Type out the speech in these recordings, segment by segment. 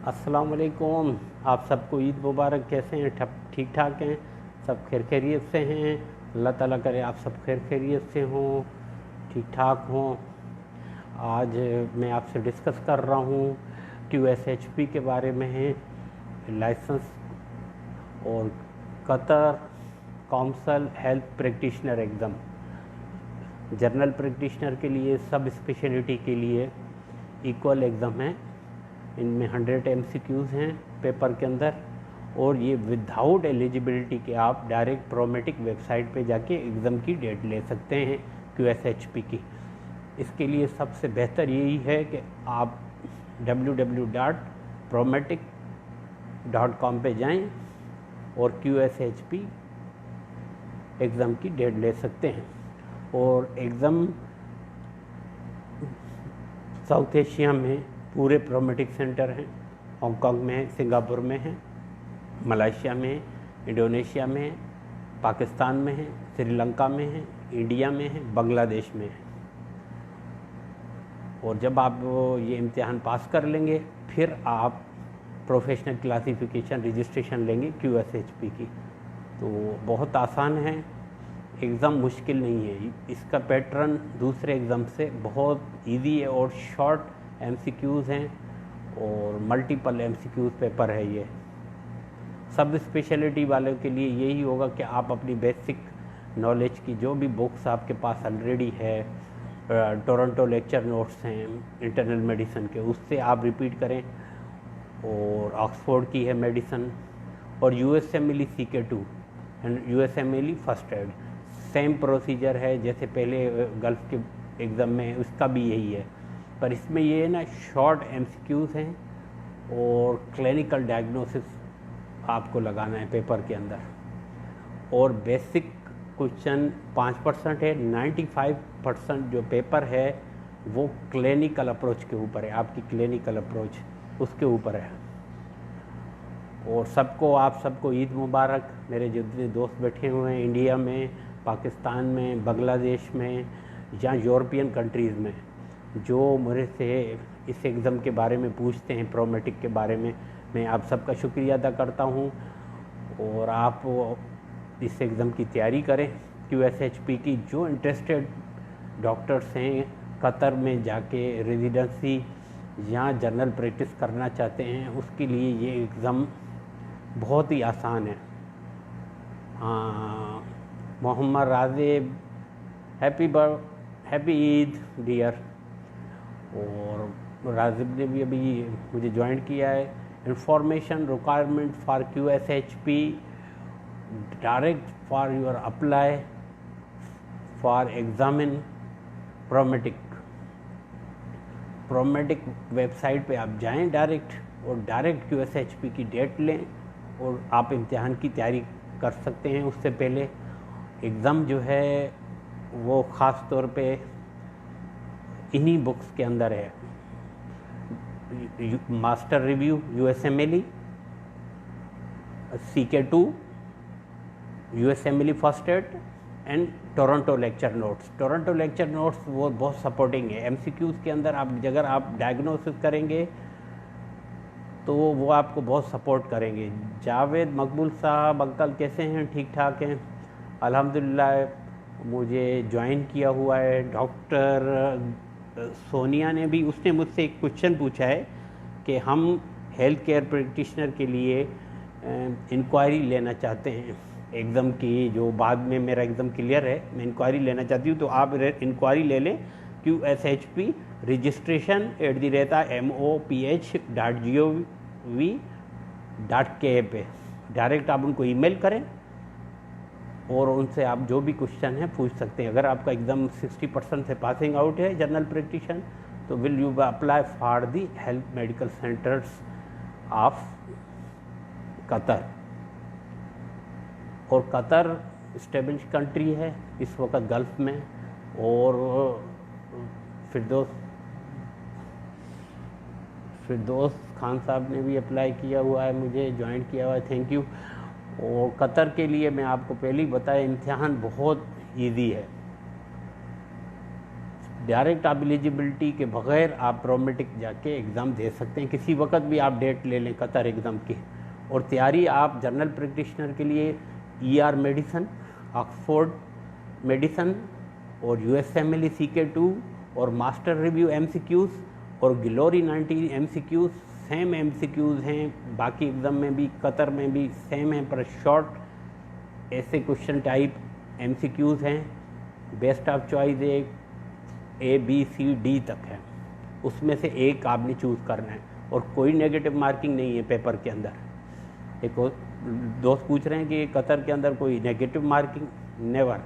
अस्सलाम वालेकुम। आप सबको ईद मुबारक। कैसे हैं? ठीक ठाक हैं? सब खैर खैरियत से हैं? अल्लाह ताला करे आप सब खैर खैरियत से हों, ठीक ठाक हों। आज मैं आपसे डिस्कस कर रहा हूँ QSHP के बारे में है, लाइसेंस और Qatar council health practitioner exam. General practitioner के लिए, सब स्पेशलिटी के लिए इक्वल एग्ज़ाम है। इनमें 100 MCQs हैं पेपर के अंदर, और ये विदाउट एलिजिबिलिटी के आप डायरेक्ट प्रोमेटिक वेबसाइट पे जाके एग्ज़ाम की डेट ले सकते हैं QSHP की। इसके लिए सबसे बेहतर यही है कि आप www.prometic.com पे जाएं और QSHP एग्ज़ाम की डेट ले सकते हैं। और एग्ज़ाम साउथ एशिया में पूरे प्रोमेटिक सेंटर हैं। हांगकांग में है, सिंगापुर में है, मलेशिया में है, इंडोनेशिया में है, पाकिस्तान में है, श्रीलंका में है, इंडिया में है, बांग्लादेश में है। और जब आप ये इम्तिहान पास कर लेंगे फिर आप प्रोफेशनल क्लासिफिकेशन रजिस्ट्रेशन लेंगे QSHP की। तो बहुत आसान है, एग्ज़ाम मुश्किल नहीं है। इसका पैटर्न दूसरे एग्ज़ाम से बहुत इजी है और शॉर्ट MCQs हैं और मल्टीपल MCQs पेपर है। ये सब स्पेशलिटी वालों के लिए यही होगा कि आप अपनी बेसिक नॉलेज की जो भी बुक्स आपके पास ऑलरेडी है, टोरंटो लेक्चर नोट्स हैं इंटरनल मेडिसिन के, उससे आप रिपीट करें। और ऑक्सफोर्ड की है मेडिसिन, और USMLE CK2 and USMLE first aid. Same procedure है जैसे पहले गल्फ़ के एग्ज़ाम में, उसका भी यही है। पर इसमें ये है ना, शॉर्ट MCQs हैं और क्लिनिकल डायग्नोसिस आपको लगाना है पेपर के अंदर। और बेसिक क्वेश्चन 5% है, 95% जो पेपर है वो क्लिनिकल अप्रोच के ऊपर है, आपकी क्लिनिकल अप्रोच उसके ऊपर है। और आप सबको ईद मुबारक। मेरे जितने दोस्त बैठे हुए हैं इंडिया में, पाकिस्तान में, बांग्लादेश में या यूरोपियन कंट्रीज़ में, जो मेरे से इस एग्ज़ाम के बारे में पूछते हैं, प्रोमेटिक के बारे में, मैं आप सबका शुक्रिया अदा करता हूँ। और आप इस एग्ज़ाम की तैयारी करें QSHP की। जो इंटरेस्टेड डॉक्टर्स हैं कतर में जाके रेजिडेंसी या जनरल प्रैक्टिस करना चाहते हैं, उसके लिए ये एग्ज़ाम बहुत ही आसान है। हाँ, मोहम्मद राज़िब, हैप्पी ईद डियर। और राज़िब ने भी अभी मुझे ज्वाइन किया है। Information requirement for QSHP direct for your apply for examine Prometric website पे आप जाएं डायरेक्ट, और डायरेक्ट QSHP की डेट लें और आप इम्तिहान की तैयारी कर सकते हैं। उससे पहले एग्ज़ाम जो है वो ख़ास तौर पे इन्हीं बुक्स के अंदर है। Master review USMLE CK2, USMLE first aid and Toronto lecture notes. Toronto lecture notes वो बहुत सपोर्टिंग है। MCQs के अंदर अगर आप डायग्नोसिस करेंगे तो वो आपको बहुत सपोर्ट करेंगे। जावेद मकबूल साहब, अंकल कैसे हैं? ठीक ठाक हैं अल्हम्दुलिल्लाह। मुझे ज्वाइन किया हुआ है डॉक्टर सोनिया ने भी, उसने मुझसे एक क्वेश्चन पूछा है कि हम हेल्थ केयर प्रैक्टिशनर के लिए इंक्वायरी लेना चाहते हैं एग्ज़ाम की। जो बाद में मेरा एग्ज़ाम क्लियर है, मैं इंक्वायरी लेना चाहती हूँ, तो आप इंक्वायरी ले लें QSHP रजिस्ट्रेशन @MOPH.gov.ke पे। डायरेक्ट आप उनको ईमेल करें और उनसे आप जो भी क्वेश्चन है पूछ सकते हैं। अगर आपका एग्ज़ाम 60% से पासिंग आउट है जनरल प्रैक्टिशन, तो will you apply for the health medical centres of Qatar. और कतर स्टेबलिश कंट्री है इस वक्त गल्फ़ में। और फिरदौस खान साहब ने भी अप्लाई किया हुआ है, मुझे ज्वाइन किया हुआ है, थैंक यू। और कतर के लिए मैं आपको पहले ही बताया, इम्तिहान बहुत इजी है। डायरेक्ट आप एलिजिबिलिटी के बगैर आप प्रोमेटिक जाके एग्ज़ाम दे सकते हैं, किसी वक्त भी आप डेट ले लें कतर एग्ज़ाम की। और तैयारी आप जनरल प्रैक्टिशनर के लिए ER मेडिसन, ऑक्सफोर्ड मेडिसन और USMLE CK2 और मास्टर रिव्यू MCQs और ग्लोरी 90 MCQs सेम MCQs हैं, बाकी एग्ज़ाम में भी कतर में भी सेम है, पर शॉर्ट ऐसे क्वेश्चन टाइप MCQs हैं। Best of choice A, B, C, D तक है, उसमें से एक आपने चूज़ करना है और कोई नेगेटिव मार्किंग नहीं है पेपर के अंदर। एक दोस्त पूछ रहे हैं कि कतर के अंदर कोई नेगेटिव मार्किंग, नेवर,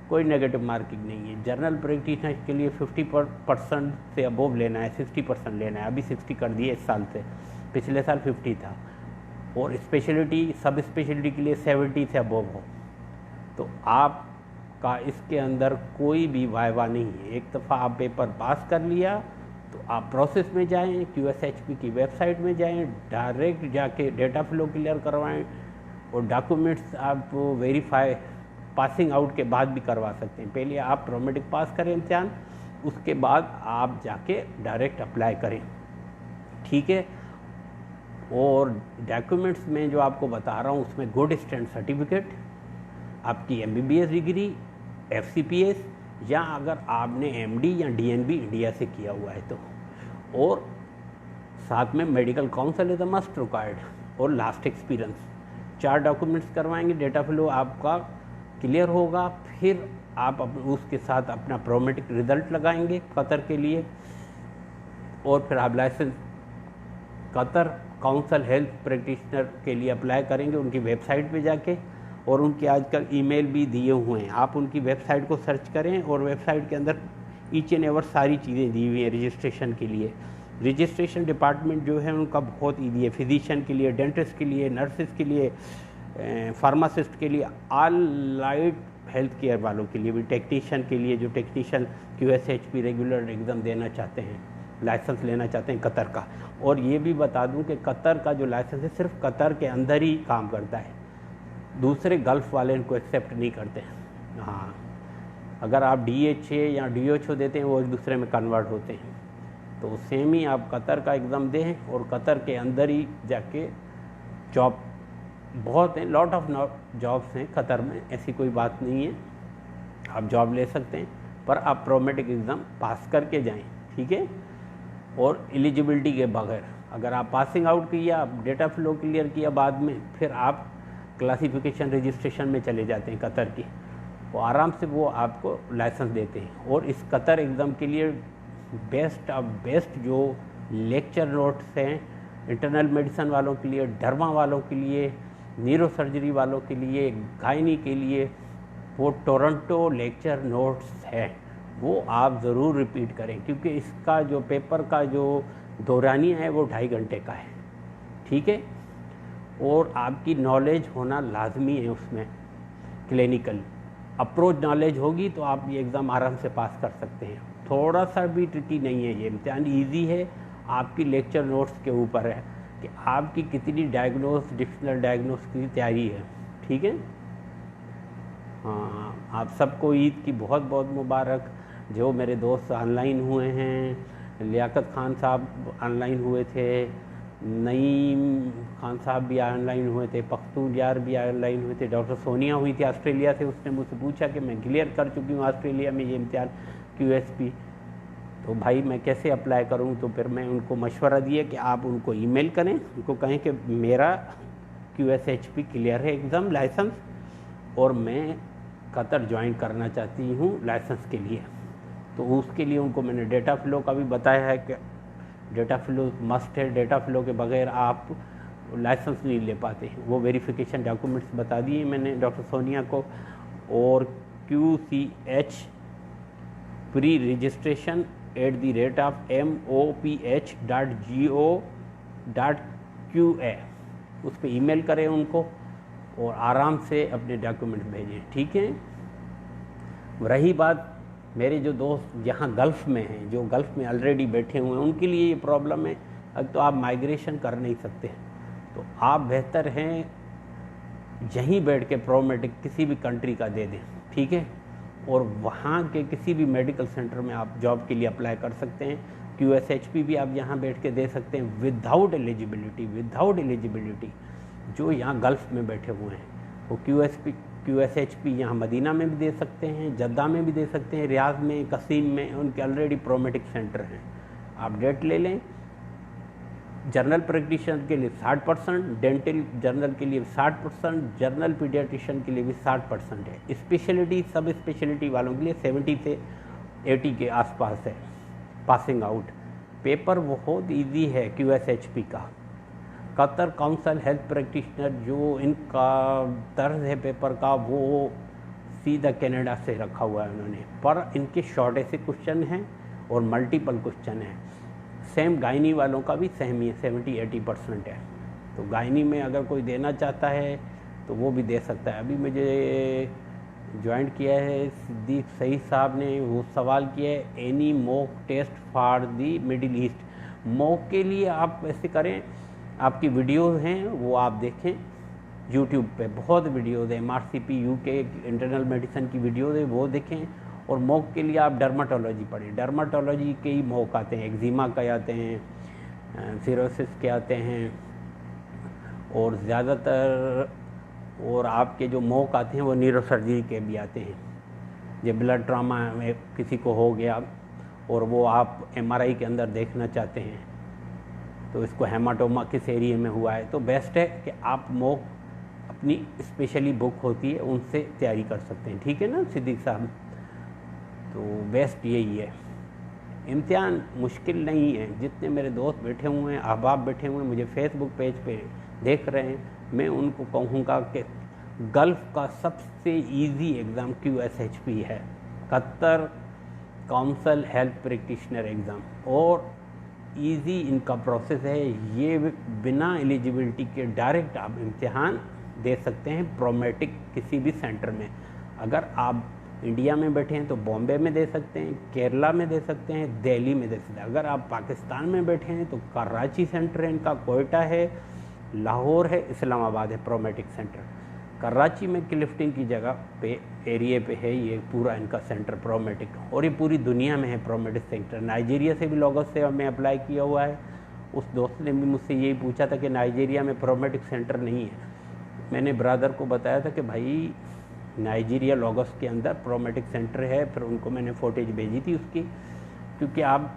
कोई नेगेटिव मार्किंग नहीं है। जनरल प्रैक्टिशनर के लिए 50% से अबोव लेना है, 60% लेना है। अभी 60 कर दिए इस साल से, पिछले साल 50 था। और स्पेशलिटी सब स्पेशलिटी के लिए 70 से अबोव हो तो आपका इसके अंदर कोई भी वायवा नहीं है। एक दफ़ा आप पेपर पास कर लिया तो आप प्रोसेस में जाएं, QSHP की वेबसाइट में जाएं, डायरेक्ट जाके डेटा फ्लो क्लियर करवाएं और डॉक्यूमेंट्स आप वेरीफाई पासिंग आउट के बाद भी करवा सकते हैं। पहले आप प्रोमेटिक पास करें इम्तिहान, उसके बाद आप जाके डायरेक्ट अप्लाई करें, ठीक है। और डॉक्यूमेंट्स में जो आपको बता रहा हूँ उसमें गुड स्टैंड सर्टिफिकेट, आपकी MBBS डिग्री, FCPS, या अगर आपने MD या DNB इंडिया से किया हुआ है तो, और साथ में medical council is the must required, और लास्ट एक्सपीरियंस। 4 डॉक्यूमेंट्स करवाएंगे, डेटा फ्लो आपका क्लियर होगा, फिर आप उसके साथ अपना प्रोमेटिक रिज़ल्ट लगाएंगे कतर के लिए, और फिर आप licence Qatar council health practitioner के लिए अप्लाई करेंगे उनकी वेबसाइट पे जाके। और उनके आजकल ईमेल भी दिए हुए हैं, आप उनकी वेबसाइट को सर्च करें और वेबसाइट के अंदर ईच एंड एवर सारी चीज़ें दी हुई हैं रजिस्ट्रेशन के लिए। रजिस्ट्रेशन डिपार्टमेंट जो है उनका बहुत ईजी है, फिजिशियन के लिए, डेंटिस्ट के लिए, नर्सिस के लिए, फार्मासिस्ट के लिए, ऑलराइट हेल्थ केयर वालों के लिए भी, टेक्नीशियन के लिए जो टेक्नीशियन QSHP रेगुलर एग्ज़ाम देना चाहते हैं, लाइसेंस लेना चाहते हैं कतर का। और ये भी बता दूं कि कतर का जो लाइसेंस है सिर्फ कतर के अंदर ही काम करता है, दूसरे गल्फ़ वाले इनको एक्सेप्ट नहीं करते हैं। हाँ, अगर आप DHA या DHO देते हैं वो एक दूसरे में कन्वर्ट होते हैं, तो सेम ही आप कतर का एग्ज़ाम दें और कतर के अंदर ही जाके जॉब बहुत हैं, लॉट ऑफ जॉब्स हैं कतर में, ऐसी कोई बात नहीं है, आप जॉब ले सकते हैं, पर आप प्रोमेटिक एग्ज़ाम पास करके जाएं, ठीक है। और एलिजिबिलिटी के बगैर अगर आप पासिंग आउट किया, आप डेटा फ्लो क्लियर किया बाद में, फिर आप क्लासिफिकेशन रजिस्ट्रेशन में चले जाते हैं कतर की, वो आराम से वो आपको लाइसेंस देते हैं। और इस कतर एग्ज़ाम के लिए बेस्ट ऑफ बेस्ट जो लेक्चर नोट्स हैं इंटरनल मेडिसिन वालों के लिए, डर्मा वालों के लिए, न्यूरो सर्जरी वालों के लिए, गायनी के लिए, वो टोरंटो लेक्चर नोट्स है, वो आप ज़रूर रिपीट करें, क्योंकि इसका जो पेपर का जो दौरानिया है वो 2.5 घंटे का है, ठीक है। और आपकी नॉलेज होना लाजमी है उसमें, क्लिनिकल अप्रोच नॉलेज होगी तो आप ये एग्ज़ाम आराम से पास कर सकते हैं। थोड़ा सा भी ट्रिकी नहीं है ये इम्तिहान, ईजी है, आपकी लेक्चर नोट्स के ऊपर है कि आपकी कितनी डिक्शनल डायग्नोस की तैयारी है, ठीक है। हाँ, आप सबको ईद की बहुत बहुत मुबारक। जो मेरे दोस्त ऑनलाइन हुए हैं, लियाकत खान साहब ऑनलाइन हुए थे, नईम खान साहब भी ऑनलाइन हुए थे, पख्तून यार भी ऑनलाइन हुए थे, डॉक्टर सोनिया हुई थी ऑस्ट्रेलिया से, उसने मुझसे पूछा कि मैं क्लियर कर चुकी हूँ ऑस्ट्रेलिया में ये इम्तिहान QSP, तो भाई मैं कैसे अप्लाई करूँ। तो फिर मैं उनको मशवरा दिया कि आप उनको ईमेल करें, उनको कहें कि मेरा QSHP क्लियर है एग्ज़ाम लाइसेंस और मैं कतर ज्वाइन करना चाहती हूँ लाइसेंस के लिए। तो उसके लिए उनको मैंने डेटा फ्लो का भी बताया है कि डेटा फ्लो मस्ट है, डेटा फ्लो के बगैर आप लाइसेंस नहीं ले पाते। वो वेरिफिकेशन डॉक्यूमेंट्स बता दिए मैंने डॉक्टर सोनिया को। और QCH प्री रजिस्ट्रेशन @moph.go.qa उस पर ईमेल करें उनको और आराम से अपने डॉक्यूमेंट भेजें, ठीक है। रही बात मेरे जो दोस्त यहाँ गल्फ़ में हैं, जो गल्फ़ में ऑलरेडी बैठे हुए हैं, उनके लिए ये प्रॉब्लम है, अब तो आप माइग्रेशन कर नहीं सकते, तो आप बेहतर हैं यहीं बैठ के प्रोमेटिक किसी भी कंट्री का दे दें, ठीक है। और वहाँ के किसी भी मेडिकल सेंटर में आप जॉब के लिए अप्लाई कर सकते हैं। QSHP भी आप यहाँ बैठ के दे सकते हैं विदाउट एलिजिबिलिटी। जो यहाँ गल्फ़ में बैठे हुए हैं वो QSHP यहाँ मदीना में भी दे सकते हैं, जद्दा में भी दे सकते हैं, रियाद में, कसीम में, उनके ऑलरेडी प्रोमेटिक सेंटर हैं। आप डेट ले लें। जनरल प्रैक्टिशनर के लिए 60%, डेंटल जनरल के लिए 60%, जनरल पीडियाट्रिशियन के लिए भी 60% है। स्पेशलिटी सब स्पेशलिटी वालों के लिए 70 से 80 के आसपास है पासिंग आउट। पेपर बहुत इजी है QSHP का। कतर काउंसिल हेल्थ प्रैक्टिशनर जो इनका तर्ज है पेपर का वो सीधा कनाडा से रखा हुआ है उन्होंने, पर इनके शॉर्ट ऐसे क्वेश्चन हैं और मल्टीपल क्वेश्चन हैं। सेम गायनी वालों का भी सेम ही है, 70-80% है। तो गायनी में अगर कोई देना चाहता है तो वो भी दे सकता है। अभी मुझे ज्वाइन किया है सिद्दीक सईद साहब ने, वो सवाल किया है any mock test for the Middle East. Mock के लिए आप ऐसे करें, आपकी वीडियोज़ हैं वो आप देखें यूट्यूब पे, बहुत वीडियोज़ हैं। MRCP UK इंटरनल मेडिसिन की वीडियोज़ है वो देखें। और मॉक के लिए आप डर्माटोलॉजी पढ़ें। डर्माटोलॉजी के ही मॉक आते हैं, एक्जिमा के आते हैं, सिरोसिस के आते हैं, और ज़्यादातर और आपके जो मॉक आते हैं वो न्यूरोसर्जरी के भी आते हैं। जब ब्लड ट्रामा में किसी को हो गया और वो आप MRI के अंदर देखना चाहते हैं तो इसको हेमाटोमा किस एरिया में हुआ है, तो बेस्ट है कि आप मॉक अपनी स्पेशली बुक होती है उनसे तैयारी कर सकते हैं। ठीक है ना सिद्दीक साहब? तो बेस्ट यही है। इम्तिहान मुश्किल नहीं है। जितने मेरे दोस्त बैठे हुए हैं, अहबाब बैठे हुए हैं, मुझे फेसबुक पेज पे देख रहे हैं, मैं उनको कहूँगा कि गल्फ़ का सबसे इजी एग्ज़ाम QSHP है, Qatar council health practitioner exam, और इजी इनका प्रोसेस है। ये बिना एलिजिबिलिटी के डायरेक्ट आप इम्तिहान दे सकते हैं प्रोमेटिक किसी भी सेंटर में। अगर आप इंडिया में बैठे हैं तो बॉम्बे में दे सकते हैं, केरला में दे सकते हैं, दिल्ली में दे सकते हैं। अगर आप पाकिस्तान में बैठे हैं तो कराची सेंटर है इनका, कोयटा है, लाहौर है, इस्लामाबाद है प्रोमेटिक सेंटर। कराची में क्लिफ्टिंग की जगह पे एरिया पे है ये पूरा इनका सेंटर प्रोमेटिक, और ये पूरी दुनिया में है प्रोमेटिक सेंटर। नाइजीरिया से भी लोगों से हमें अप्लाई किया हुआ है। उस दोस्त ने भी मुझसे यही पूछा था कि नाइजीरिया में प्रोमेटिक सेंटर नहीं है। मैंने ब्रदर को बताया था कि भाई नाइजीरिया लोगोस के अंदर प्रोमेटिक सेंटर है। फिर उनको मैंने फोटेज भेजी थी उसकी, क्योंकि आप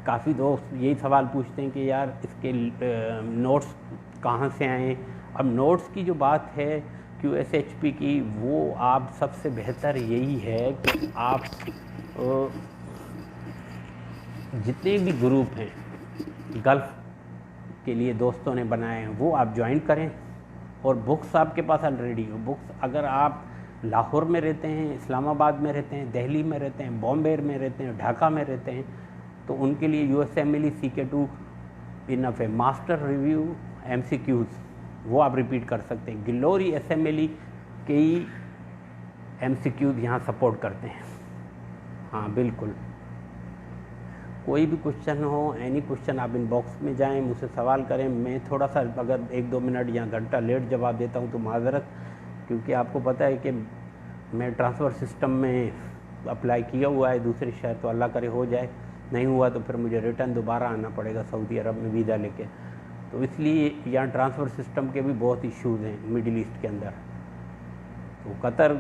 काफ़ी दोस्त यही सवाल पूछते हैं कि यार इसके नोट्स कहाँ से आएँ। अब नोट्स की जो बात है QSHP की, वो आप सबसे बेहतर यही है कि आप जितने भी ग्रुप हैं गल्फ़ के लिए दोस्तों ने बनाए हैं वो आप ज्वाइन करें। और बुक्स आपके पास ऑलरेडी हो। बुक्स अगर आप लाहौर में रहते हैं, इस्लामाबाद में रहते हैं, दिल्ली में रहते हैं, बॉम्बे में रहते हैं, ढाका में रहते हैं, तो उनके लिए USMLE CK2 इनफ है। मास्टर रिव्यू MCQs वो आप रिपीट कर सकते हैं। ग्लोरी SMLE के ही MCQs यहाँ सपोर्ट करते हैं। हाँ बिल्कुल, कोई भी क्वेश्चन हो, एनी क्वेश्चन, आप इनबॉक्स में जाएं, मुझसे सवाल करें। मैं थोड़ा सा अगर 1-2 मिनट या घंटा लेट जवाब देता हूं तो माज़रत, क्योंकि आपको पता है कि मैं ट्रांसफ़र सिस्टम में अप्लाई किया हुआ है दूसरे शहर, तो अल्लाह करे हो जाए, नहीं हुआ तो फिर मुझे रिटर्न दोबारा आना पड़ेगा सऊदी अरब में वीज़ा लेके। तो इसलिए यहाँ ट्रांसफ़र सिस्टम के भी बहुत इश्यूज़ हैं मिडिल ईस्ट के अंदर। तो कतर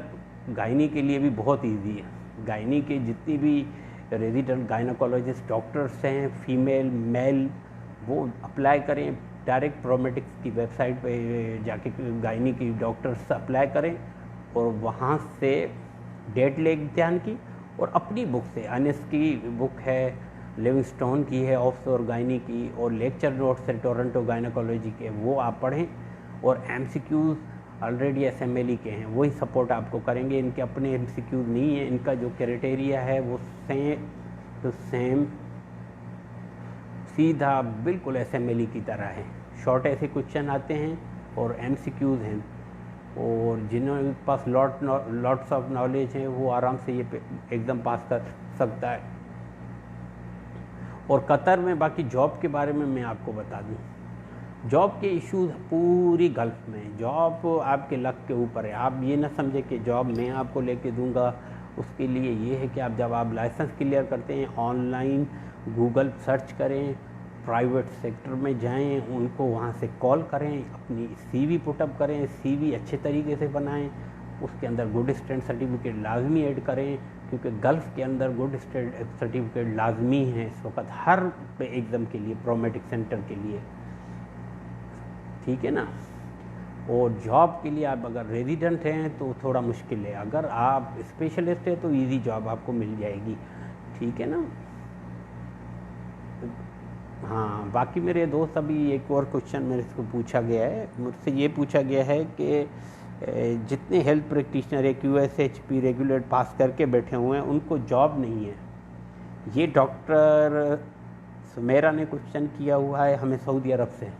गायनी के लिए भी बहुत ईजी है। गायनी के जितनी भी रेजिडेंट गायनोकोलॉजिस्ट डॉक्टर्स हैं, फीमेल मेल, वो अप्लाई करें डायरेक्ट प्रोमेटिक्स की वेबसाइट पे जाके गायनी की डॉक्टर्स अप्लाई करें और वहाँ से डेट ले इम्तिहान की, और अपनी बुक से अनिस की बुक है, लिविंगस्टोन की है ऑफशोर गायनी की, और लेक्चर नोट्स है टोरंटो गायनोकोलॉजी के, वो आप पढ़ें। और MCQs ऑलरेडी SMLE के हैं, वही सपोर्ट आपको करेंगे। इनके अपने MCQs नहीं है, इनका जो क्राइटेरिया है वो सेम सीधा बिल्कुल SMLE की तरह है। शॉर्ट ऐसे क्वेश्चन आते हैं और MCQs हैं, और जिन्होंने पास लॉट्स ऑफ नॉलेज है वो आराम से ये एग्ज़ाम पास कर सकता है। और कतर में बाकी जॉब के बारे में मैं आपको बता दूं, जॉब के इश्यूज पूरी गल्फ़ में, जॉब आपके लक के ऊपर है। आप ये ना समझे कि जॉब मैं आपको लेके दूंगा उसके लिए ये है कि आप जब आप लाइसेंस क्लियर करते हैं ऑनलाइन गूगल सर्च करें, प्राइवेट सेक्टर में जाएं, उनको वहाँ से कॉल करें, अपनी सीवी पुटअप करें, सीवी अच्छे तरीके से बनाएं, उसके अंदर गुड स्टैंड सर्टिफिकेट लाजमी ऐड करें, क्योंकि गल्फ़ के अंदर गुड स्टैंड सर्टिफिकेट लाजमी है इस वक्त हर एग्ज़ाम के लिए, प्रोमेटिक सेंटर के लिए, ठीक है ना। और जॉब के लिए आप अगर रेजिडेंट हैं तो थोड़ा मुश्किल है, अगर आप स्पेशलिस्ट हैं तो इजी जॉब आपको मिल जाएगी, ठीक है ना। हाँ, बाकी मेरे दोस्त, अभी एक और क्वेश्चन मेरे से पूछा गया है, मुझसे ये पूछा गया है कि जितने हेल्थ प्रैक्टिशनर है QSHP रेगुलेट पास करके बैठे हुए हैं उनको जॉब नहीं है। ये डॉक्टर सुमेरा ने क्वेश्चन किया हुआ है हमें सऊदी अरब से।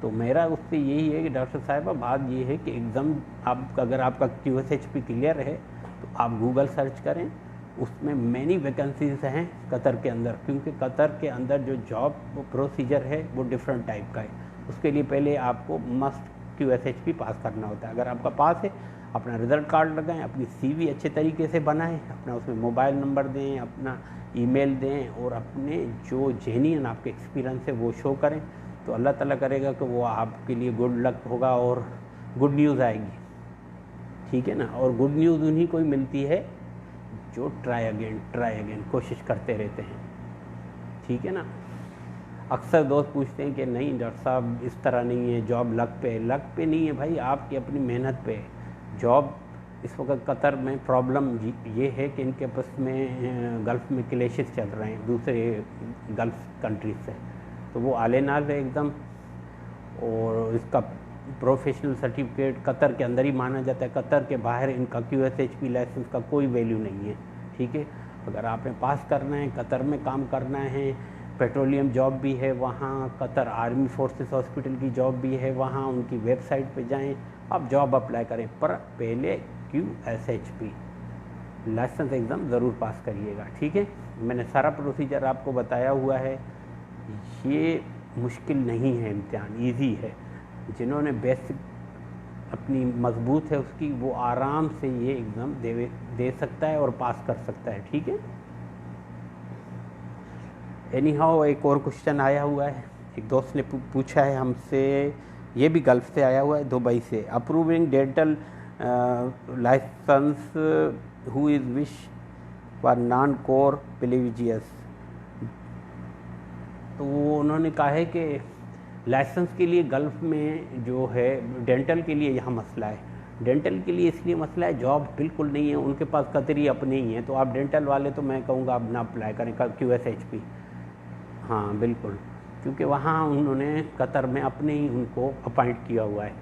तो मेरा उससे यही है कि डॉक्टर साहिबा बात ये है कि एग्ज़ाम आप अगर आपका QSHP क्लियर है तो आप गूगल सर्च करें, उसमें मैनी वैकेंसीज हैं कतर के अंदर, क्योंकि कतर के अंदर जो जॉब प्रोसीजर है वो डिफरेंट टाइप का है। उसके लिए पहले आपको मस्ट QSHP पास करना होता है। अगर आपका पास है, अपना रिज़ल्ट कार्ड लगाएं, अपनी CV अच्छे तरीके से बनाएं, अपना उसमें मोबाइल नंबर दें, अपना ईमेल दें और अपने जो जेन्युइन आपके एक्सपीरियंस है वो शो करें, तो अल्लाह ताला करेगा कि वो आपके लिए गुड लक होगा और गुड न्यूज़ आएगी, ठीक है ना। और गुड न्यूज़ उन्हीं को ही मिलती है जो ट्राई अगेन कोशिश करते रहते हैं, ठीक है ना। अक्सर दोस्त पूछते हैं कि नहीं डॉक्टर साहब इस तरह नहीं है, जॉब लक पे नहीं है भाई, आपकी अपनी मेहनत पे है जॉब। इस वक्त कतर में प्रॉब्लम ये है कि इनके पास में गल्फ़ में क्लेशेस चल रहे हैं दूसरे गल्फ़ कंट्रीज से, तो वो आलेनाज है एकदम, और इसका प्रोफेशनल सर्टिफिकेट कतर के अंदर ही माना जाता है, कतर के बाहर इनका QSHP लाइसेंस का कोई वैल्यू नहीं है, ठीक है। अगर आपने पास करना है, कतर में काम करना है, पेट्रोलियम जॉब भी है वहाँ, कतर आर्मी फोर्सेस हॉस्पिटल की जॉब भी है वहाँ, उनकी वेबसाइट पे जाएं, आप जॉब अप्लाई करें, पर पहले QSHP लाइसेंस एग्ज़ाम ज़रूर पास करिएगा, ठीक है। मैंने सारा प्रोसीजर आपको बताया हुआ है, ये मुश्किल नहीं है, इम्तिहान ईजी है। जिन्होंने बेसिक अपनी मजबूत है उसकी, वो आराम से ये एग्ज़ाम दे सकता है और पास कर सकता है, ठीक है। एनी हाउ एक और क्वेश्चन आया हुआ है, एक दोस्त ने पूछा है हमसे, ये भी गल्फ़ से आया हुआ है, दुबई से। Approving dental licence who is wish for non core privileges. तो उन्होंने कहा है कि लाइसेंस के लिए गल्फ़ में जो है डेंटल के लिए यहाँ मसला है, डेंटल के लिए इसलिए मसला है, जॉब बिल्कुल नहीं है उनके पास, कतरी अपने ही हैं, तो आप डेंटल वाले तो मैं कहूँगा आप ना अप्लाई करें QSHP। हाँ बिल्कुल, क्योंकि वहाँ उन्होंने कतर में अपने ही उनको अपॉइंट किया हुआ है।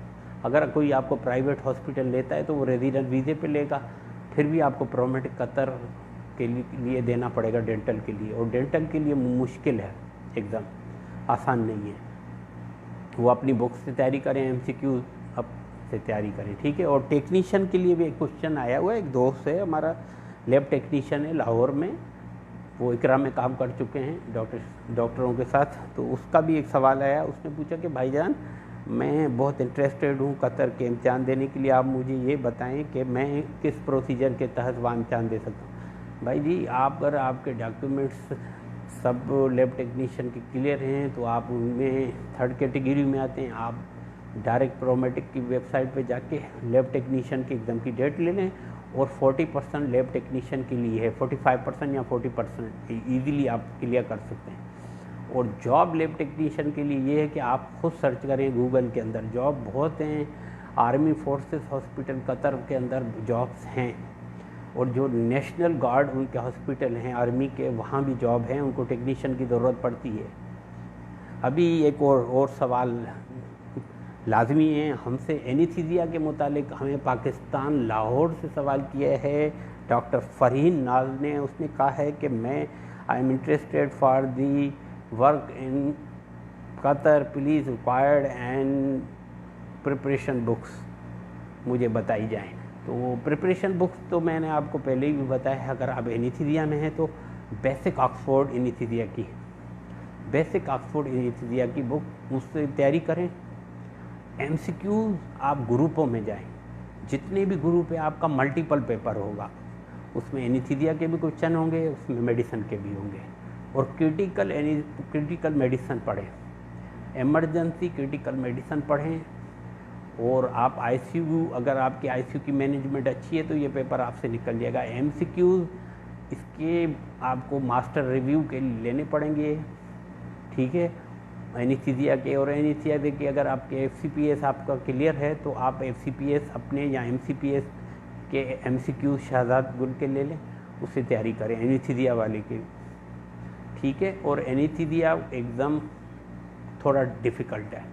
अगर कोई आपको प्राइवेट हॉस्पिटल लेता है तो वो रेजिडेंट वीज़े पे लेगा, फिर भी आपको प्रोमेटिक कतर के लिए देना पड़ेगा डेंटल के लिए, और डेंटल के लिए मुश्किल है एग्ज़ाम, आसान नहीं है। वो अपनी बुक से तैयारी करें, MCQ अब से तैयारी करें, ठीक है। और टेक्नीशियन के लिए भी एक क्वेश्चन आया हुआ है, एक दोस्त है हमारा लैब टेक्नीशियन है लाहौर में, वो इकरा में काम कर चुके हैं डॉक्टरों के साथ, तो उसका भी एक सवाल आया, उसने पूछा कि भाईजान मैं बहुत इंटरेस्टेड हूँ कतर के इम्तिहान देने के लिए, आप मुझे ये बताएं कि मैं किस प्रोसीजर के तहत वहाँ इम्तिहान दे सकता हूँ। भाई जी, आप अगर आपके डॉक्यूमेंट्स सब लैब टेक्नीशियन के क्लियर हैं तो आप उनमें 3rd कैटेगरी में आते हैं। आप डायरेक्ट प्रोमेटिक की वेबसाइट पे जाके लैब टेक्नीशियन के एग्ज़ाम की डेट ले लें, और 40% लैब टेक्नीशियन के लिए है, 45% या 40% ईज़िली आप क्लियर कर सकते हैं। और जॉब लैब टेक्नीशियन के लिए ये है कि आप खुद सर्च करें गूगल के अंदर, जॉब बहुत हैं, आर्मी फोर्सेस हॉस्पिटल कतर के अंदर जॉब्स हैं, और जो नेशनल गार्ड उनके हॉस्पिटल हैं आर्मी के, वहाँ भी जॉब हैं, उनको टेक्नीशियन की ज़रूरत पड़ती है। अभी एक और सवाल लाजमी है हमसे, एनीस्थीसिया के मुतालिक हमें पाकिस्तान लाहौर से सवाल किया है डॉक्टर फरहीन नाज ने। उसने कहा है कि मैं I am interested for the work in Qatar, please required and preparation books मुझे बताई जाएँ। तो प्रिपरेशन बुक्स तो मैंने आपको पहले ही बताया है, अगर आप एनीस्थीसिया में हैं तो बेसिक ऑक्सफोर्ड एनीस्थीसिया की बुक उससे तैयारी करें। MCQ आप ग्रुपों में जाएं, जितने भी ग्रुप है आपका मल्टीपल पेपर होगा, उसमें एनीस्थीसिया के भी क्वेश्चन होंगे, उसमें मेडिसिन के भी होंगे। और क्रिटिकल मेडिसिन पढ़ें, इमरजेंसी क्रिटिकल मेडिसिन पढ़ें। और आप आईसीयू, अगर आपकी आईसीयू की मैनेजमेंट अच्छी है तो ये पेपर आपसे निकल जाएगा। एमसीक्यूज़ इसके आपको मास्टर रिव्यू के लेने पड़ेंगे, ठीक है, एनीस्थीसिया के। और एनीस्थीसिया के अगर आपके एफसीपीएस आपका क्लियर है तो आप एफसीपीएस अपने या एमसीपीएस के एमसीक्यू शहजाद गुल के ले लें, उससे तैयारी करें एनीस्थीसिया वाले की, ठीक है। और एनीस्थीसिया एग्ज़ाम थोड़ा डिफ़िकल्ट है,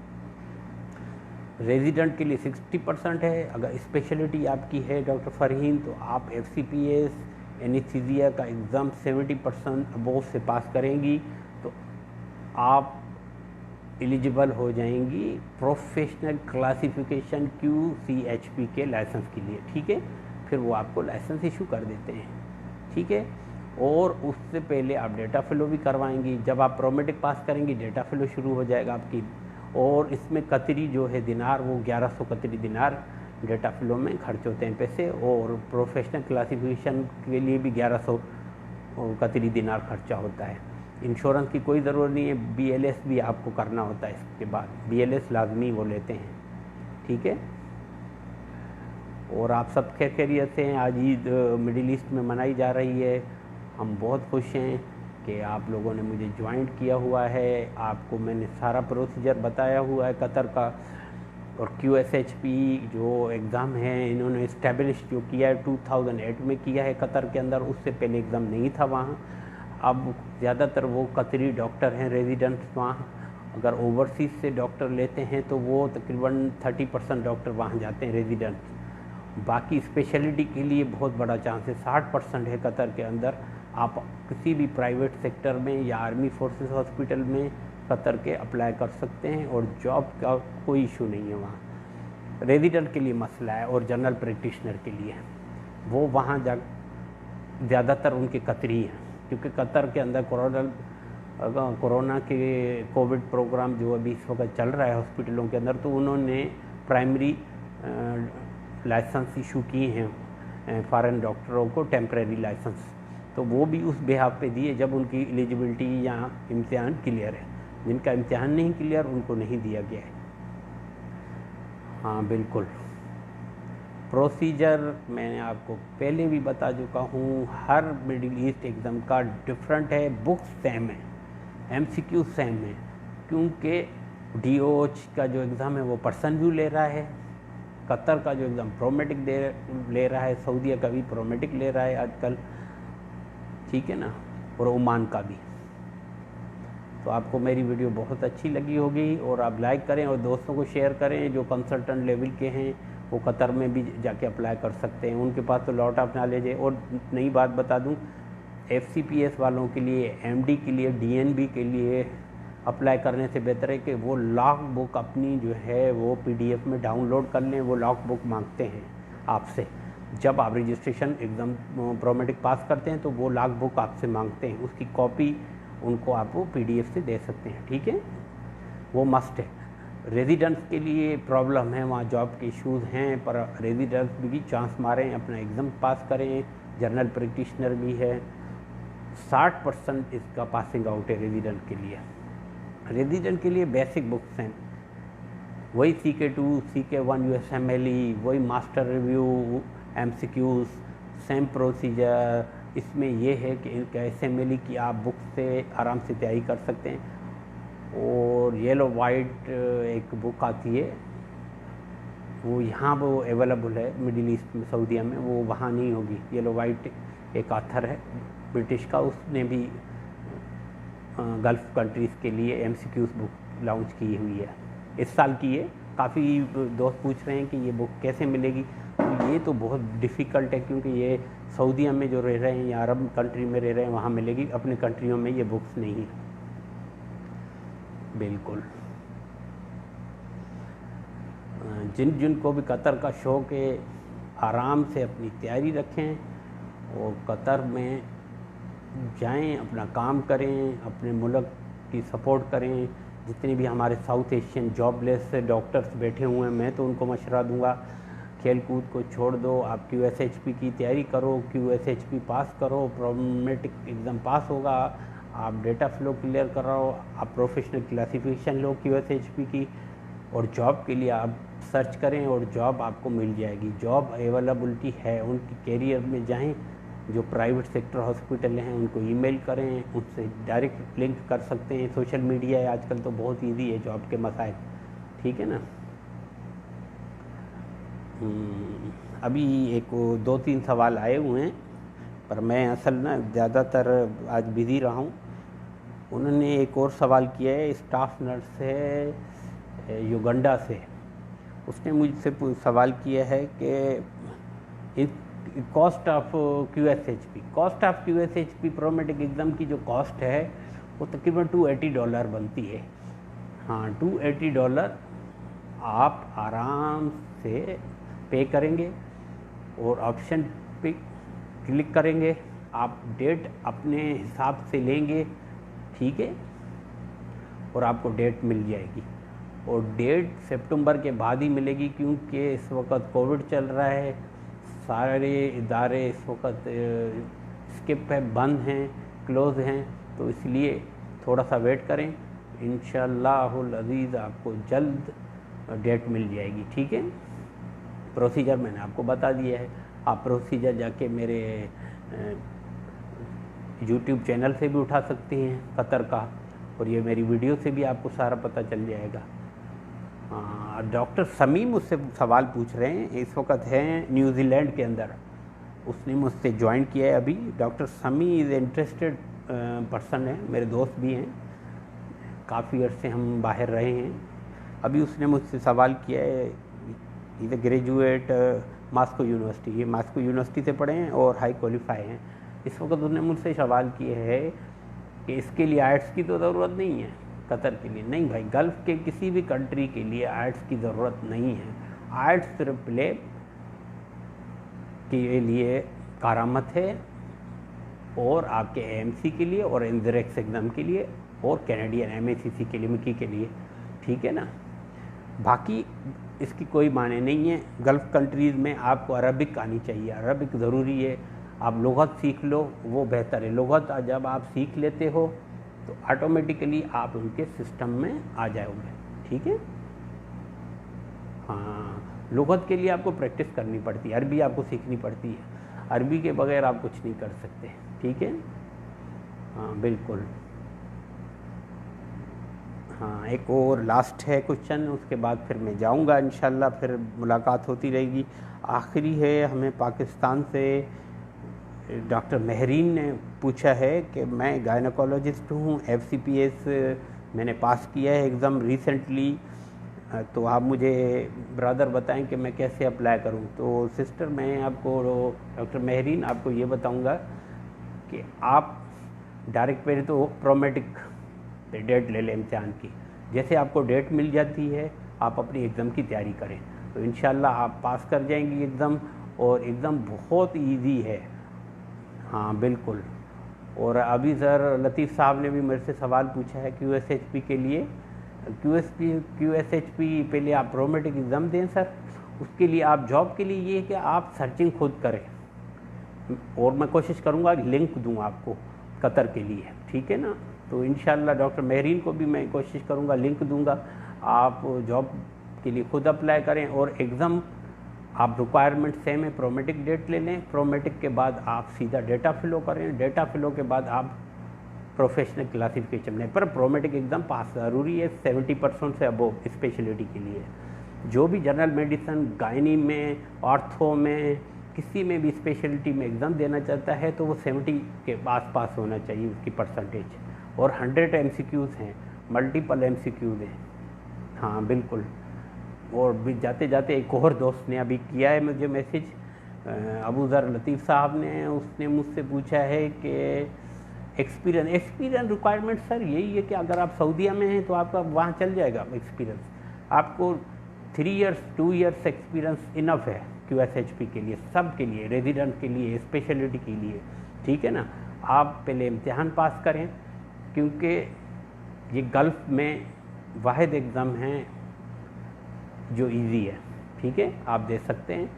रेजिडेंट के लिए 60% है। अगर स्पेशलिटी आपकी है डॉक्टर फरहीन तो आप एफसीपीएस एनीस्थीसिया का एग्ज़ाम 70% अबोव से पास करेंगी तो आप एलिजिबल हो जाएंगी प्रोफेशनल क्लासिफिकेशन QCHP के लाइसेंस के लिए, ठीक है। फिर वो आपको लाइसेंस इशू कर देते हैं, ठीक है। और उससे पहले आप डेटा फ्लो भी करवाएंगी। जब आप प्रोमेटिक पास करेंगी डेटा फ्लो शुरू हो जाएगा आपकी। और इसमें कतरी जो है दिनार, वो 1100 कतरी दिनार डेटा फ्लो में खर्च होते हैं पैसे। और प्रोफेशनल क्लासिफिकेशन के लिए भी 1100 कतरी दिनार खर्चा होता है। इंश्योरेंस की कोई ज़रूरत नहीं है, BLS भी आपको करना होता है इसके बाद, BLS लाजमी वो लेते हैं, ठीक है। और आप सब खैरियत से हैं। आज ईद मिडिल ईस्ट में मनाई जा रही है, हम बहुत खुश हैं कि आप लोगों ने मुझे ज्वाइन किया हुआ है। आपको मैंने सारा प्रोसीजर बताया हुआ है कतर का। और QSHP जो एग्ज़ाम है इन्होंने इस्टेब्लिश जो किया है 2008 में किया है कतर के अंदर, उससे पहले एग्ज़ाम नहीं था वहाँ। अब ज़्यादातर वो कतरी डॉक्टर हैं रेजिडेंट्स वहाँ। अगर ओवरसीज़ से डॉक्टर लेते हैं तो वो तकरीबन 30% डॉक्टर वहाँ जाते हैं रेजिडेंट्स। बाकी स्पेशलिटी के लिए बहुत बड़ा चांस है, 60% है कतर के अंदर। आप किसी भी प्राइवेट सेक्टर में या आर्मी फोर्सेस हॉस्पिटल में कतर के अप्लाई कर सकते हैं और जॉब का कोई इशू नहीं है वहाँ। रेजिडेंट के लिए मसला है और जनरल प्रैक्टिशनर के लिए वो वहाँ ज़्यादातर उनके कतरी हैं, क्योंकि कतर के अंदर कोरोना के कोविड प्रोग्राम जो अभी इस वक्त चल रहा है हॉस्पिटलों के अंदर, तो उन्होंने प्राइमरी लाइसेंस इशू किए हैं फॉरेन डॉक्टरों को, टेम्परेरी लाइसेंस। तो वो भी उस बिहाफ पे दिए जब उनकी एलिजिबिलिटी या इम्तिहान क्लियर है। जिनका इम्तिहान नहीं क्लियर उनको नहीं दिया गया है। हाँ बिल्कुल, प्रोसीजर मैंने आपको पहले भी बता चुका हूँ। हर मिडिल ईस्ट एग्ज़ाम का डिफरेंट है, बुक्स सेम है, MCQ सेम है, क्योंकि DOH का जो एग्ज़ाम है वो पर्सन व्यू ले रहा है, कतर का जो एग्ज़ाम प्रोमेटिक ले रहा है, सऊदीया का भी प्रोमेटिक ले रहा है आजकल, ठीक है ना, और ओमान का भी। तो आपको मेरी वीडियो बहुत अच्छी लगी होगी और आप लाइक करें और दोस्तों को शेयर करें जो कंसल्टेंट लेवल के हैं, वो कतर में भी जाके अप्लाई कर सकते हैं, उनके पास तो लॉट ऑफ नॉलेज है। और नई बात बता दूं, FCPS वालों के लिए, MD के लिए, DNB के लिए अप्लाई करने से बेहतर है कि वो लॉग बुक अपनी जो है वो PDF में डाउनलोड कर लें। वो लॉग बुक मांगते हैं आपसे, जब आप रजिस्ट्रेशन एग्ज़ाम प्रोमेटिक पास करते हैं तो वो लॉग बुक आपसे मांगते हैं, उसकी कॉपी उनको आप वो PDF से दे सकते हैं, ठीक है, वो मस्ट है। रेजिडेंट्स के लिए प्रॉब्लम है, वहाँ जॉब के इश्यूज़ हैं, पर रेजिडेंट्स भी चांस मारें, अपना एग्ज़ाम पास करें। जनरल प्रैक्टिशनर भी है, 60% इसका पासिंग आउट है रेजिडेंट के लिए। रेजिडेंट के लिए बेसिक बुक्स हैं, वही CK2, CK1 USMLE, वही master review, MCQs, same procedure. इसमें यह है कि इनका SMLE की आप बुक से आराम से तैयारी कर सकते हैं। और येलो वाइट एक बुक आती है, वो यहाँ वो अवेलेबल है मिडिल ईस्ट में, सऊदीया में, वो वहाँ नहीं होगी। येलो वाइट एक ऑथर है ब्रिटिश का, उसने भी गल्फ़ कंट्रीज़ के लिए MCQs बुक लॉन्च की हुई है, इस साल की है। काफ़ी दोस्त पूछ रहे हैं कि ये बुक कैसे मिलेगी, तो ये तो बहुत डिफ़िकल्ट है, क्योंकि ये सऊदीया में जो रह रहे हैं या अरब कंट्री में रह रहे हैं वहाँ मिलेगी, अपने कंट्रियों में ये बुक्स नहीं है। बिल्कुल, जिनको भी कतर का शौक़ है आराम से अपनी तैयारी रखें और कतर में जाएं, अपना काम करें, अपने मुल्क की सपोर्ट करें। जितने भी हमारे साउथ एशियन जॉबलेस डॉक्टर्स बैठे हुए हैं, मैं तो उनको मशवरा दूंगा खेल कूद को छोड़ दो, आप QSHP की तैयारी करो, QSHP पास करो, प्रोमेटिक एग्ज़ाम पास होगा, आप डेटा फ्लो क्लियर कराओ, आप प्रोफेशनल क्लासिफिकेशन लो QSHP की, और जॉब के लिए आप सर्च करें और जॉब आपको मिल जाएगी। जॉब अवेलेबिलिटी है, उनकी कैरियर में जाएं, जो प्राइवेट सेक्टर हॉस्पिटल हैं उनको ईमेल करें, उनसे डायरेक्ट लिंक कर सकते हैं। सोशल मीडिया है आजकल तो बहुत इजी है जॉब के मसाइल, ठीक है ना। अभी एक 2-3 सवाल आए हुए हैं, पर मैं असल ना ज़्यादातर आज बिज़ी रहा हूँ। उन्होंने एक और सवाल किया है, स्टाफ नर्स है युगांडा से, उसने मुझसे सवाल किया है कि कॉस्ट ऑफ QSHP प्रोमेटिक एग्ज़ाम की जो कॉस्ट है वो तकरीबन $280 बनती है। हाँ, $280 आप आराम से पे करेंगे और ऑप्शन पे क्लिक करेंगे, आप डेट अपने हिसाब से लेंगे, ठीक है, और आपको डेट मिल जाएगी। और डेट सितंबर के बाद ही मिलेगी, क्योंकि इस वक्त कोविड चल रहा है, सारे इदारे इस वक्त स्किप है, बंद हैं, क्लोज़ हैं, तो इसलिए थोड़ा सा वेट करें। इंशाअल्लाहुल अज़ीज़ आपको जल्द डेट मिल जाएगी, ठीक है। प्रोसीजर मैंने आपको बता दिया है, आप प्रोसीजर जाके मेरे YouTube चैनल से भी उठा सकते हैं कतर का, और ये मेरी वीडियो से भी आपको सारा पता चल जाएगा। डॉक्टर समी मुझसे सवाल पूछ रहे हैं, इस वक्त हैं न्यूजीलैंड के अंदर, उसने मुझसे ज्वाइन किया है अभी। डॉक्टर समी इज़ इंटरेस्टेड पर्सन है, मेरे दोस्त भी हैं, काफ़ी अर्से हम बाहर रहे हैं। अभी उसने मुझसे सवाल किया है, इधर ग्रेजुएट मास्को यूनिवर्सिटी, ये मास्को यूनिवर्सिटी से पढ़े हैं और हाई क्वालिफाई हैं। इस वक्त उसने मुझसे सवाल किए है कि इसके लिए आर्ट्स की तो ज़रूरत नहीं है कतर के लिए। नहीं भाई, गल्फ़ के किसी भी कंट्री के लिए आर्ट्स की ज़रूरत नहीं है। आर्ट्स सिर्फ प्ले के लिए कारामत है, और आपके AMC के लिए और इंदरेक्स एग्ज़ाम के लिए और कैनेडियन MACC के लिए, मिकी के लिए, ठीक है ना। बाकी इसकी कोई माने नहीं है। गल्फ़ कंट्रीज़ में आपको अरबिक आनी चाहिए, अरबिक ज़रूरी है। आप लुग़त सीख लो, वो बेहतर है। लुग़त जब आप सीख लेते हो तो ऑटोमेटिकली आप उनके सिस्टम में आ जाओगे, ठीक है। हाँ, लुग़त के लिए आपको प्रैक्टिस करनी पड़ती है, अरबी आपको सीखनी पड़ती है, अरबी के बगैर आप कुछ नहीं कर सकते, ठीक है। हाँ बिल्कुल। हाँ, एक और लास्ट है क्वेश्चन, उसके बाद फिर मैं जाऊंगा इंशाल्लाह, फिर मुलाकात होती रहेगी। आखिरी है, हमें पाकिस्तान से डॉक्टर महरीन ने पूछा है कि मैं गायनकोलॉजिस्ट हूँ, FCPS मैंने पास किया है एग्ज़ाम रिसेंटली, तो आप मुझे ब्रदर बताएं कि मैं कैसे अप्लाई करूं। तो सिस्टर, मैं आपको, डॉक्टर महरीन, आपको ये बताऊंगा कि आप डायरेक्ट पहले तो प्रोमेटिक डेट ले लें इम्तिहान की। जैसे आपको डेट मिल जाती है, आप अपनी एग्ज़ाम की तैयारी करें, तो इंशाल्लाह आप पास कर जाएंगी एग्ज़ाम। और एग्ज़ाम बहुत इजी है, हाँ बिल्कुल। और अभी सर लतीफ़ साहब ने भी मेरे से सवाल पूछा है QSHP के लिए। QSHP पहले आप प्रोमेटिक एग्ज़ाम दें सर, उसके लिए आप जॉब के लिए ये है कि आप सर्चिंग खुद करें, और मैं कोशिश करूँगा लिंक दूँ आपको कतर के लिए, ठीक है ना। तो इंशाल्लाह डॉक्टर महरीन को भी मैं कोशिश करूँगा, लिंक दूँगा, आप जॉब के लिए खुद अप्लाई करें। और एग्ज़ाम आप रिक्वायरमेंट सेम है, प्रोमेटिक डेट ले लें, प्रोमेटिक के बाद आप सीधा डेटा फिलो करें, डेटा फिलो के बाद आप प्रोफेशनल क्लासिफिकेशन में, पर प्रोमेटिक एग्ज़ाम पास ज़रूरी है 70% से अबोव स्पेशलिटी के लिए। जो भी जनरल मेडिसिन, गायनी में, ऑर्थो में, किसी में भी स्पेशलिटी में एग्ज़ाम देना चाहता है तो वो 70 के आस-पास होना चाहिए उसकी परसेंटेज। और 100 MCQs हैं, मल्टीपल MCQs हैं, हाँ बिल्कुल। और भी जाते जाते एक और दोस्त ने अभी किया है मुझे मैसेज, अबू ज़र लतीफ़ साहब ने, उसने मुझसे पूछा है कि एक्सपीरियंस रिक्वायरमेंट सर यही है कि अगर आप सऊदीया में हैं तो आपका वहाँ चल जाएगा एक्सपीरियंस, आपको 3 इयर्स 2 इयर्स एक्सपीरियंस इनफ है QSHP के लिए, सब के लिए, रेजिडेंट के लिए, स्पेशलिटी के लिए, ठीक है ना। आप पहले इम्तिहान पास करें, क्योंकि ये गल्फ़ में वाहिद एग्ज़ाम हैं जो इजी है, ठीक है, आप दे सकते हैं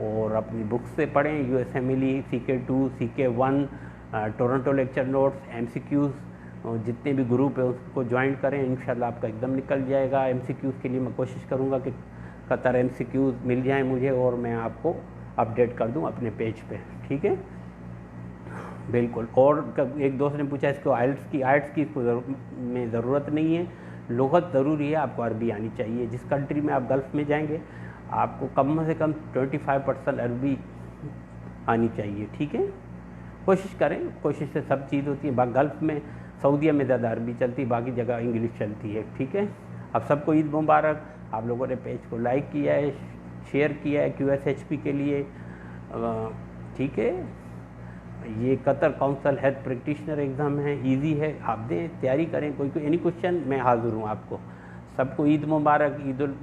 और अपनी बुक्स से पढ़ें, USMLE, CK2, CK1, Toronto lecture notes, MCQs, जितने भी ग्रुप है उसको ज्वाइन करें, इंशाल्लाह आपका एकदम निकल जाएगा। MCQs के लिए मैं कोशिश करूँगा कि कतर MCQs मिल जाएं मुझे और मैं आपको अपडेट कर दूं अपने पेज पे, ठीक है, बिल्कुल। और एक दोस्त ने पूछा इसको आइल्ट्स की इसको में ज़रूरत नहीं है, लुग़त ज़रूरी है, आपको अरबी आनी चाहिए। जिस कंट्री में आप गल्फ़ में जाएंगे आपको कम से कम 25% अरबी आनी चाहिए, ठीक है। कोशिश करें, कोशिश से सब चीज़ होती है। गल्फ़ में सऊदीया में ज़्यादा अरबी चलती है, बाकी जगह इंग्लिश चलती है, ठीक है। अब सबको ईद मुबारक। आप लोगों ने पेज को लाइक किया है, शेयर किया है QSHP के लिए, ठीक है। ये Qatar council health practitioner exam है, इजी है, आप दें, तैयारी करें। कोई एनी क्वेश्चन मैं हाज़िर हूँ आपको। सबको ईद मुबारक, ईद उल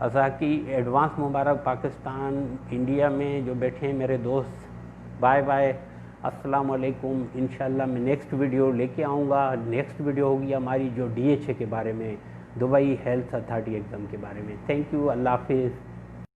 अज़हा की एडवांस मुबारक। पाकिस्तान, इंडिया में जो बैठे हैं मेरे दोस्त, बाय बाय, अस्सलाम वालेकुम। इंशाल्लाह मैं नेक्स्ट वीडियो लेके आऊँगा। नेक्स्ट वीडियो होगी हमारी जो DHA के बारे में, दुबई हेल्थ अथॉरिटी एग्ज़ाम के बारे में। थैंक यू, अल्लाह हाफिज़।